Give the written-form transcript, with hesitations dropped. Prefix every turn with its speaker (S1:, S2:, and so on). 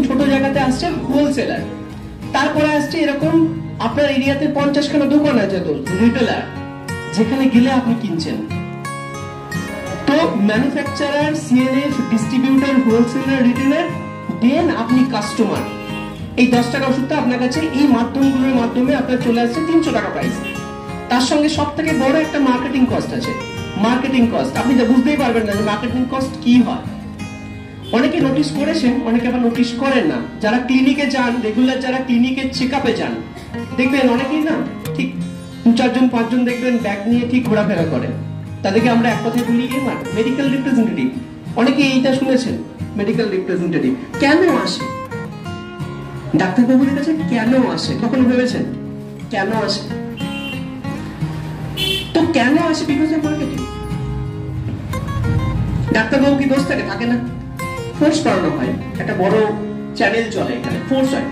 S1: ছোট জায়গাতে আসছে হোলসেলার, তারপরে আসছে এরকম আপনার এরিয়াতে 50খানা দোকান আছে রিটেলার, যেখানে গেলে আপনি কিনছেন। তো manufacturer, CNF, distributor, wholesaler, retailer, then আপনি কাস্টমার। এই 10 টাকা ওষুধটা আপনার কাছে এই মাধ্যমগুলোর মাধ্যমে আপনার চলে আসছে 300 টাকা প্রাইস। তার সঙ্গে সব থেকে বড় একটা মার্কেটিং কস্ট আছে। মার্কেটিং কস্ট আপনি যা বুঝতেই পারবেন না যে মার্কেটিং কস্ট কি হয়। অনেকে নোটিস করেছেন, অনেকে আবার নোটিস করেন না। যারা ক্লিনিকে যান, রেগুলার যারা ক্লিনিকের চেকআপে যান, দেখবেন অনেকেই না ঠিক 2-4 জন 5 জন দেখবেন ব্যাগ নিয়ে ঠিক ঘোরাফেরা করেন। তাদেরকে আমরা এক কথায় বলি এমআর, মেডিকেল রিপ্রেজেন্টেটিভ। অনেকে এইটা শুনেছেন, মেডিকেল রিপ্রেজেন্টেটিভ। কেন আসে ডাক্তারবাবুদের কাছে? কেন আসে কখনো ভেবেছেন কেন আসে? তো কেন আসে? Because of marketing. ডাক্তারবাবু কি দোষ থাকে? থাকে না, ফোর্স করানো হয়। একটা বড় চ্যানেল চলে, এখানে ফোর্স হয়।